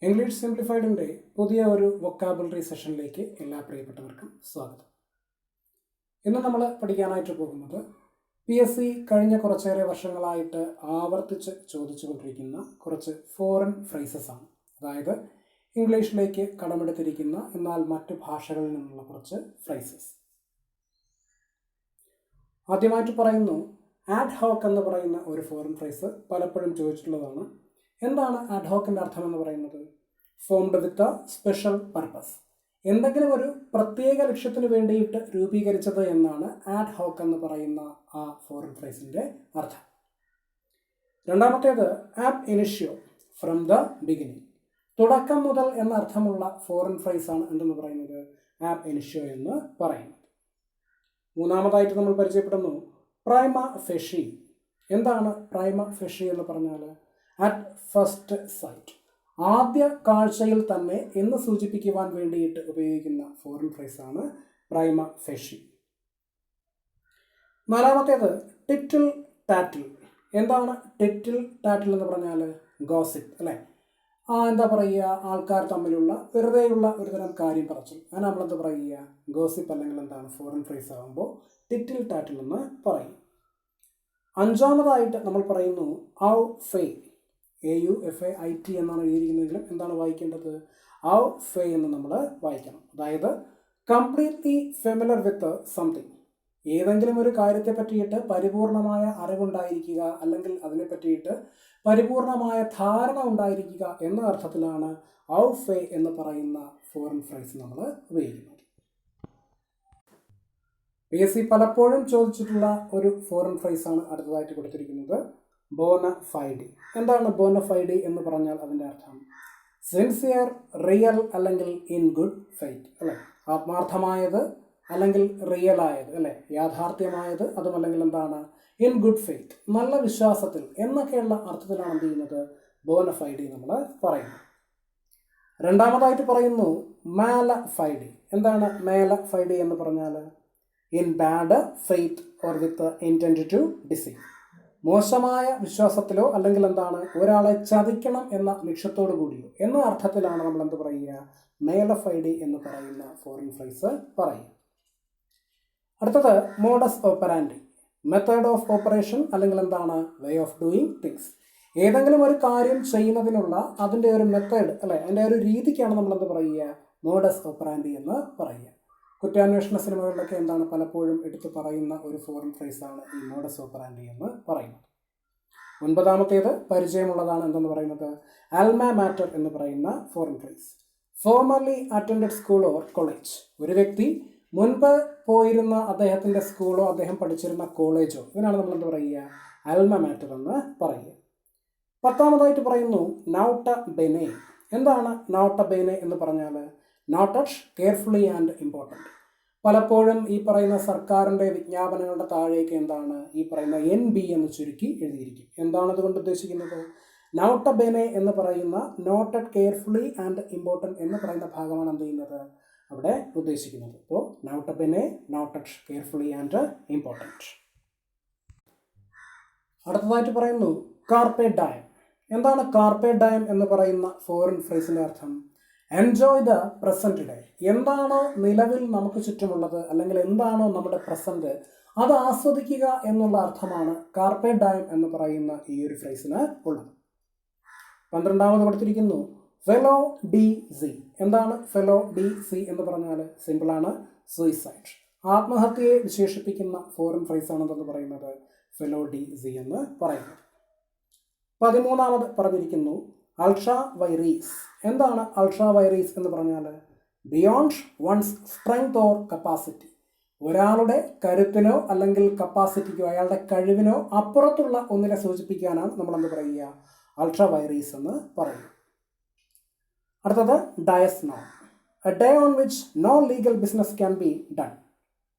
English സിംപ്ലിഫൈഡിൻ്റെ പുതിയ ഒരു vocabulary സെഷനിലേക്ക് എല്ലാ പ്രിയപ്പെട്ടവർക്കും സ്വാഗതം. ഇന്ന് നമ്മൾ പഠിക്കാനായിട്ട് പോകുന്നത് PSC കഴിഞ്ഞ കുറച്ചേറെ വർഷങ്ങളായിട്ട് ആവർത്തിച്ച് ചോദിച്ചുകൊണ്ടിരിക്കുന്ന കുറച്ച് ഫോറിൻ ഫ്രേസസ് ആണ്. അതായത് ഇംഗ്ലീഷിലേക്ക് കടമെടുത്തിരിക്കുന്ന എന്നാൽ മറ്റ് ഭാഷകളിൽ നിന്നുള്ള കുറച്ച് ഫ്രേസസ്. ആദ്യമായിട്ട് പറയുന്നു ആഡ് ഹോക്ക് എന്ന് പറയുന്ന ഒരു ഫോറിൻ ഫ്രേസ് പലപ്പോഴും ചോദിച്ചിട്ടുള്ളതാണ്. എന്താണ് ആഡ് ഹോക്കിൻ്റെ അർത്ഥം എന്ന് പറയുന്നത്? Formed with a special purpose, എന്തെങ്കിലും ഒരു പ്രത്യേക ലക്ഷ്യത്തിന് വേണ്ടിയിട്ട് രൂപീകരിച്ചത് എന്നാണ് ആഡ് ഹോക്ക് എന്ന് പറയുന്ന ആ ഫോറിൻ ഫ്രേസിൻ്റെ അർത്ഥം. രണ്ടാമത്തേത് ആബ് ഇനിഷ്യോ, ഫ്രം ദ ബിഗിനിങ്, തുടക്കം മുതൽ എന്ന അർത്ഥമുള്ള ഫോറിൻ ഫ്രേസാണ് എന്തെന്ന് പറയുന്നത് ആബ് ഇനിഷ്യോ എന്ന് പറയുന്നത്. മൂന്നാമതായിട്ട് നമ്മൾ പരിചയപ്പെടുന്നു പ്രൈമ ഫെഷി. എന്താണ് പ്രൈമ ഫെഷി എന്ന് പറഞ്ഞാൽ? അറ്റ് ഫസ്റ്റ് സൈറ്റ്, ആദ്യ കാഴ്ചയിൽ തന്നെ എന്ന് സൂചിപ്പിക്കുവാൻ വേണ്ടിയിട്ട് ഉപയോഗിക്കുന്ന ഫോറിൻ ഫ്രേസാണ് പ്രൈമ ഫെഷി. നാലാമത്തേത് ടിറ്റിൽ ടാറ്റിൽ. എന്താണ് ടിറ്റിൽ ടാറ്റിൽ എന്ന് പറഞ്ഞാൽ? ഗോസിപ്പ് അല്ലേ? എന്താ പറയുക, ആൾക്കാർ തമ്മിലുള്ള വെറുതെയുള്ള ഒരു തരം കാര്യം പറച്ചിൽ, അങ്ങനെ നമ്മളെന്ത് പറയുക? ഗോസിപ്പ് അല്ലെങ്കിൽ എന്താണ് ഫോറിൻ ഫ്രേസ് ആകുമ്പോൾ ടിറ്റിൽ ടാറ്റിൽ എന്ന് പറയും. അഞ്ചാമതായിട്ട് നമ്മൾ പറയുന്നു ഔ ഫേ. AUFAIT എന്നാണ് എഴുതിയിരിക്കുന്നതെങ്കിലും എന്താണ് വായിക്കേണ്ടത്? ഔ ഫേ എന്ന് നമ്മൾ വായിക്കണം. അതായത് കംപ്ലീറ്റ്ലി ഫെമിലർ വിത്ത് സംതിങ്, ഏതെങ്കിലും ഒരു കാര്യത്തെ പറ്റിയിട്ട് പരിപൂർണമായ അറിവുണ്ടായിരിക്കുക അല്ലെങ്കിൽ അതിനെ പറ്റിയിട്ട് പരിപൂർണമായ ധാരണ ഉണ്ടായിരിക്കുക എന്ന അർത്ഥത്തിലാണ് ഔ ഫേ എന്ന് പറയുന്ന ഫോറിൻ ഫ്രേസ് നമ്മൾ ഉപയോഗിക്കുന്നത്. PSC പലപ്പോഴും ചോദിച്ചിട്ടുള്ള ഒരു ഫോറിൻ ഫ്രേസാണ് അടുത്തതായിട്ട് കൊടുത്തിരിക്കുന്നത് ബോണഫൈഡി. എന്താണ് ബോണഫൈഡി എന്ന് പറഞ്ഞാൽ അതിൻ്റെ അർത്ഥം സിൻസിയർ, റിയൽ അല്ലെങ്കിൽ ഇൻ ഗുഡ് ഫെയ്ത്ത് അല്ലേ? ആത്മാർത്ഥമായത് അല്ലെങ്കിൽ റിയൽ ആയത് അല്ലേ? യാഥാർത്ഥ്യമായത്, അതുമല്ലെങ്കിൽ എന്താണ് ഇൻ ഗുഡ് ഫെയ്ത്ത്, നല്ല വിശ്വാസത്തിൽ എന്നൊക്കെയുള്ള അർത്ഥത്തിലാണ് എന്ത് ചെയ്യുന്നത് ബോണഫൈഡി നമ്മൾ പറയുന്നത്. രണ്ടാമതായിട്ട് പറയുന്നു മാലഫൈഡി. എന്താണ് മാലഫൈഡി എന്ന് പറഞ്ഞാൽ? In bad faith or with intent to deceive, മോശമായ വിശ്വാസത്തിലോ അല്ലെങ്കിൽ എന്താണ് ഒരാളെ ചതിക്കണം എന്ന ലക്ഷ്യത്തോടു കൂടിയോ എന്ന അർത്ഥത്തിലാണ് നമ്മൾ എന്ത് പറയുക മാലഫൈഡി എന്ന് പറയുന്ന ഫോറിൻ ഫ്രേസ് പറയുക. അടുത്തത് modus operandi, method of operation അല്ലെങ്കിൽ എന്താണ് വേ ഓഫ് ഡൂയിങ് തിങ്സ്. ഏതെങ്കിലും ഒരു കാര്യം ചെയ്യുന്നതിനുള്ള അതിൻ്റെ ഒരു മെത്തേഡ് അല്ലെ, അതിൻ്റെ ഒരു രീതിക്കാണ് നമ്മൾ എന്ത് പറയുക മോഡസ് ഓപ്പറാൻഡി എന്ന് പറയുക. കുറ്റാന്വേഷണ സിനിമകളിലൊക്കെ എന്താണ് പലപ്പോഴും എടുത്തു പറയുന്ന ഒരു ഫോറിൻ ഫ്രേസാണ് ഈ മോഡസ് ഓപ്പറാൻഡി എന്ന് പറയുന്നത്. ഒൻപതാമത്തേത് പരിചയമുള്ളതാണ് എന്തെന്ന് പറയുന്നത് ആൽമ മാറ്റർ എന്ന് പറയുന്ന foreign phrase. Formerly attended school or college, ഒരു വ്യക്തി മുൻപ് പോയിരുന്ന അദ്ദേഹത്തിൻ്റെ സ്കൂളോ അദ്ദേഹം പഠിച്ചിരുന്ന കോളേജോ, ഇതിനാണ് നമ്മൾ എന്ത് പറയുക ആൽമ മാറ്റർ എന്ന് പറയുക. പത്താമതായിട്ട് പറയുന്നു നൗട്ട ബെനെ. എന്താണ് നൗട്ട ബെനെ എന്ന് പറഞ്ഞാൽ? Noted carefully and important. പലപ്പോഴും ഈ പറയുന്ന സർക്കാരിൻ്റെ വിജ്ഞാപനങ്ങളുടെ താഴേക്ക് എന്താണ് ഈ പറയുന്ന NB എന്ന് ചുരുക്കി എഴുതിയിരിക്കും. എന്താണ് അതുകൊണ്ട് ഉദ്ദേശിക്കുന്നത്? നൗട്ട ബെനെ എന്ന് പറയുന്ന നോട്ടഡ് കെയർഫുള്ളി ആൻഡ് ഇമ്പോർട്ടൻറ്റ് എന്ന് പറയുന്ന ഭാഗമാണ് എന്ത് ചെയ്യുന്നത് അവിടെ ഉദ്ദേശിക്കുന്നത്. അപ്പോൾ nota bene, noted carefully and important. അടുത്തതായിട്ട് പറയുന്നു കാർപ്പെ ഡയം. എന്താണ് കാർപ്പെ ഡയം എന്ന് പറയുന്ന ഫോറിൻ ഫ്രേസിൻ്റെ അർത്ഥം? Enjoy the present day. എന്താണോ നിലവിൽ നമുക്ക് ചുറ്റുമുള്ളത് അല്ലെങ്കിൽ എന്താണോ നമ്മുടെ പ്രസൻറ്റ് അത് ആസ്വദിക്കുക എന്നുള്ള അർത്ഥമാണ് കാർപ്പെ ഡയം എന്ന് പറയുന്ന ഈ ഒരു ഫ്രേസിന് ഉള്ളത്. 12ാമത് കൊടുത്തിരിക്കുന്നു ഫെലോ ഡി സി. എന്താണ് ഫെലോ ഡി സി എന്ന് പറഞ്ഞാൽ? സിമ്പിളാണ്, സൂയിസൈഡ്, ആത്മഹത്യയെ വിശേഷിപ്പിക്കുന്ന ഫോറിൻ ഫ്രേസാണ് എന്തെന്ന് പറയുന്നത് ഫെലോ ഡി സി എന്ന് പറയുന്നത്. 13ാമത് പറഞ്ഞിരിക്കുന്നു അൾട്രാ വൈറീസ്. എന്താണ് അൾട്രാ വൈറീസ് എന്ന് പറഞ്ഞാൽ? Beyond one's strength or capacity, ഒരാളുടെ കരുത്തിനോ അല്ലെങ്കിൽ കപ്പാസിറ്റിക്കോ അയാളുടെ കഴിവിനോ അപ്പുറത്തുള്ള ഒന്നിനെ സൂചിപ്പിക്കാനാണ് നമ്മളെന്ത് പറയുക അൾട്രാ വൈറീസ് എന്ന് പറയുക. അടുത്തത് dies non, a day on which no legal business can be done.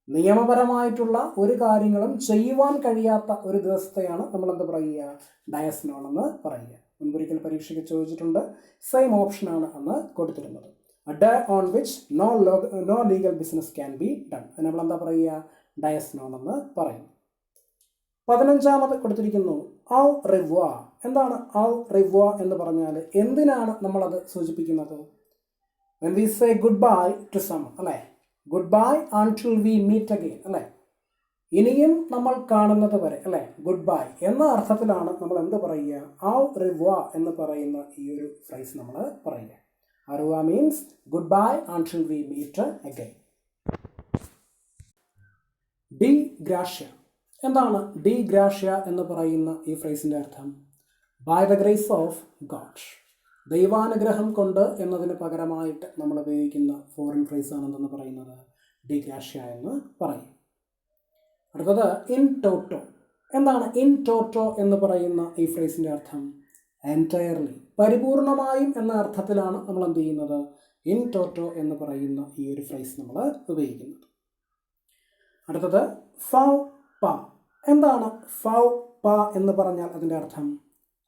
നിയമപരമായിട്ടുള്ള ഒരു കാര്യങ്ങളും ചെയ്യുവാൻ കഴിയാത്ത ഒരു ദിവസത്തെയാണ് നമ്മളെന്ത് പറയുക ഡയസ്നോൺ എന്ന് പറയുക. മുൻപൊരിക്കൽ പരീക്ഷയ്ക്ക് ചോദിച്ചിട്ടുണ്ട്, സെയിം ഓപ്ഷനാണ് അന്ന് കൊടുത്തിരുന്നത്. A day on which no legal business can be done, അത് നമ്മളെന്താ പറയുക ഡയസ്നോൺ എന്ന് പറയും. 15ാമത് കൊടുത്തിരിക്കുന്നു ഔ റിവ്വാ. എന്താണ് ഔ റിവ്വാ എന്ന് പറഞ്ഞാൽ എന്തിനാണ് നമ്മളത് സൂചിപ്പിക്കുന്നത്? when we say goodbye to someone, അല്ലേ? goodbye until we meet again, അല്ലേ? ഇനിയും നമ്മൾ കാണുന്നത് വരെ, അല്ലേ? ഗുഡ് ബൈ എന്ന അർത്ഥത്തിലാണ് നമ്മൾ എന്ത് പറയുക? ഔ റിവ്വാ എന്ന് പറയുന്ന ഈ ഒരു ഫ്രൈസ് നമ്മൾ പറയുക. Au revoir means good bye until we meet again. ഡി ഗ്രാഷ്യ. എന്താണ് ഡി ഗ്രാഷ്യ എന്ന് പറയുന്ന ഈ ഫ്രൈസിൻ്റെ അർത്ഥം? By the grace of God, ദൈവാനുഗ്രഹം കൊണ്ട് എന്നതിന് പകരമായിട്ട് നമ്മൾ ഉപയോഗിക്കുന്ന ഫോറിൻ ഫ്രൈസ് ആണെന്ന് പറയുന്നത് ഡി ഗ്രാഷ്യ എന്ന് പറയും. അടുത്തത് ഇൻ ടോട്ടോ. എന്താണ് ഇൻ ടോട്ടോ എന്ന് പറയുന്ന ഈ ഫ്രൈസിൻ്റെ അർത്ഥം? എൻറ്റയർലി, പരിപൂർണമായും എന്ന അർത്ഥത്തിലാണ് നമ്മൾ എന്ത് ചെയ്യുന്നത്? ഇൻ ടോട്ടോ എന്ന് പറയുന്ന ഈ ഒരു ഫ്രൈസ് നമ്മൾ ഉപയോഗിക്കുന്നത്. അടുത്തത് ഫൗ പ. എന്താണ് ഫൗ പ എന്ന് പറഞ്ഞാൽ അതിൻ്റെ അർത്ഥം?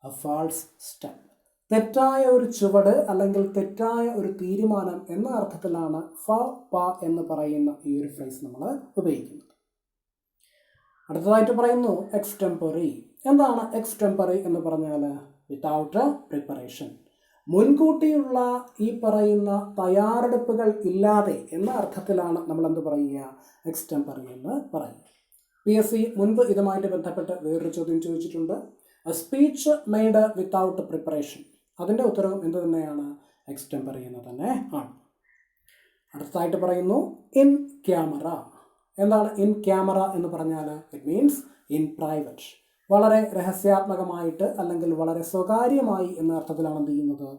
എ ഫാൾസ് സ്റ്റെപ്പ്, തെറ്റായ ഒരു ചുവട് അല്ലെങ്കിൽ തെറ്റായ ഒരു തീരുമാനം എന്ന അർത്ഥത്തിലാണ് ഫൗ പ എന്ന് പറയുന്ന ഈ ഒരു ഫ്രൈസ് നമ്മൾ ഉപയോഗിക്കുന്നത്. അടുത്തതായിട്ട് പറയുന്നു എക്സ്റ്റെമ്പറി. എന്താണ് എക്സ്റ്റെമ്പറി എന്ന് പറഞ്ഞാൽ? വിത്തൗട്ട് പ്രിപ്പറേഷൻ, മുൻകൂട്ടിയുള്ള ഈ പറയുന്ന തയ്യാറെടുപ്പുകൾ ഇല്ലാതെ എന്ന അർത്ഥത്തിലാണ് നമ്മൾ എന്ത് പറയുക? എക്സ്റ്റെമ്പറി എന്ന് പറയുക. PSC മുൻപ് ഇതുമായിട്ട് ബന്ധപ്പെട്ട് വേറൊരു ചോദ്യം ചോദിച്ചിട്ടുണ്ട്. A speech made without preparation. അതിൻ്റെ ഉത്തരവും എന്ത് തന്നെയാണ്? എക്സ്റ്റെമ്പറി എന്ന് തന്നെ ആണ്. അടുത്തതായിട്ട് പറയുന്നു ഇൻ ക്യാമറ. എന്താണ് ഇൻ ക്യാമറ എന്ന് പറഞ്ഞാൽ? ഇറ്റ് മീൻസ് ഇൻ പ്രൈവറ്റ്, വളരെ രഹസ്യാത്മകമായിട്ട് അല്ലെങ്കിൽ വളരെ സ്വകാര്യമായി എന്ന അർത്ഥത്തിലാണ് എന്ത് ചെയ്യുന്നത്?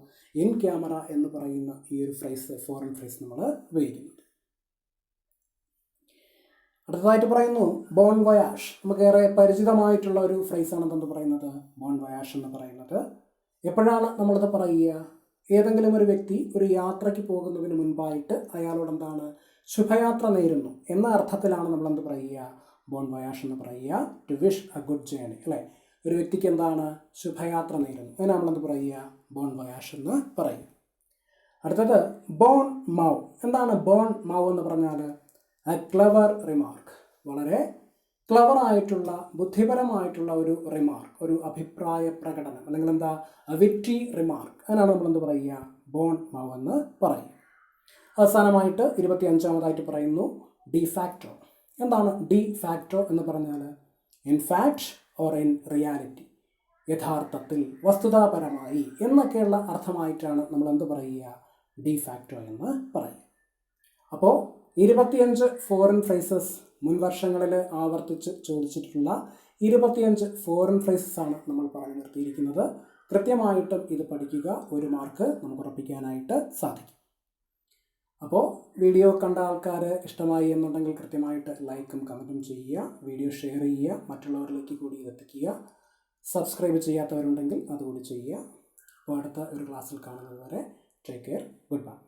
ഇൻ ക്യാമറ എന്ന് പറയുന്ന ഈ ഒരു ഫ്രൈസ്, ഫോറിൻ ഫ്രൈസ് നമ്മൾ ഉപയോഗിക്കുന്നത്. അടുത്തതായിട്ട് പറയുന്നു ബോൺ വയാഷ്. നമുക്കേറെ പരിചിതമായിട്ടുള്ള ഒരു ഫ്രൈസ് ആണ് എന്തെന്ന് പറയുന്നത്? ബോൺ വയാഷ് എന്ന് പറയുന്നത്. എപ്പോഴാണ് നമ്മളത് പറയുക? ഏതെങ്കിലും ഒരു വ്യക്തി ഒരു യാത്രയ്ക്ക് പോകുന്നതിന് മുൻപായിട്ട് അയാളോട് എന്താണ്? ശുഭയാത്ര നേരുന്നു എന്ന അർത്ഥത്തിലാണ് നമ്മൾ എന്ത് പറയുക? ബോൺ വയാഷ് എന്ന് പറയുക. To wish a good journey, അല്ലേ? ഒരു വ്യക്തിക്ക് എന്താണ്? ശുഭയാത്ര നേരുന്നു, അതിന് നമ്മളെന്ത് പറയുക? ബോൺ വയാഷ് എന്ന് പറയും. അടുത്തത് ബോൺ മൗ. എന്താണ് ബോൺ മൗ എന്ന് പറഞ്ഞാൽ? എ ക്ലവർ റിമാർക്ക്, വളരെ ക്ലവറായിട്ടുള്ള ബുദ്ധിപരമായിട്ടുള്ള ഒരു റിമാർക്ക്, ഒരു അഭിപ്രായ പ്രകടനം, അല്ലെങ്കിൽ എന്താ വിറ്റി റിമാർക്ക്, അതിനാണ് നമ്മളെന്ത് പറയുക? ബോൺ മൗ എന്ന് പറയും. അവസാനമായിട്ട് 25ാമതായിട്ട് പറയുന്നു ഡി ഫാക്ടോ. എന്താണ് ഡി ഫാക്ടോ എന്ന് പറഞ്ഞാൽ? In fact or in reality, യഥാർത്ഥത്തിൽ, വസ്തുതാപരമായി എന്നൊക്കെയുള്ള അർത്ഥമായിട്ടാണ് നമ്മൾ എന്ത് പറയുക? ഡി ഫാക്ടോ എന്ന് പറയും. അപ്പോൾ 25 ഫോറിൻ ഫ്രൈസസ് മുൻ വർഷങ്ങളിൽ ആവർത്തിച്ച് ചോദിച്ചിട്ടുള്ള 25 ഫോറിൻ ഫ്രൈസസ് ആണ് നമ്മൾ പറഞ്ഞു നിർത്തിയിരിക്കുന്നത്. കൃത്യമായിട്ടും ഇത് പഠിക്കുക, ഒരു മാർക്ക് നമുക്ക് ഉറപ്പിക്കാനായിട്ട് സാധിക്കും. അപ്പോൾ വീഡിയോ കണ്ട ആൾക്കാർ ഇഷ്ടമായി എന്നുണ്ടെങ്കിൽ കൃത്യമായിട്ട് ലൈക്കും കമൻറ്റും ചെയ്യുക, വീഡിയോ ഷെയർ ചെയ്യുക, മറ്റുള്ളവരിലേക്ക് കൂടി എത്തിക്കുക. സബ്സ്ക്രൈബ് ചെയ്യാത്തവരുണ്ടെങ്കിൽ അതുകൂടി ചെയ്യുക. അപ്പോൾ അടുത്ത ഒരു ക്ലാസ്സിൽ കാണുന്നത് വരെ ടേക്ക് കെയർ, ഗുഡ് ബൈ.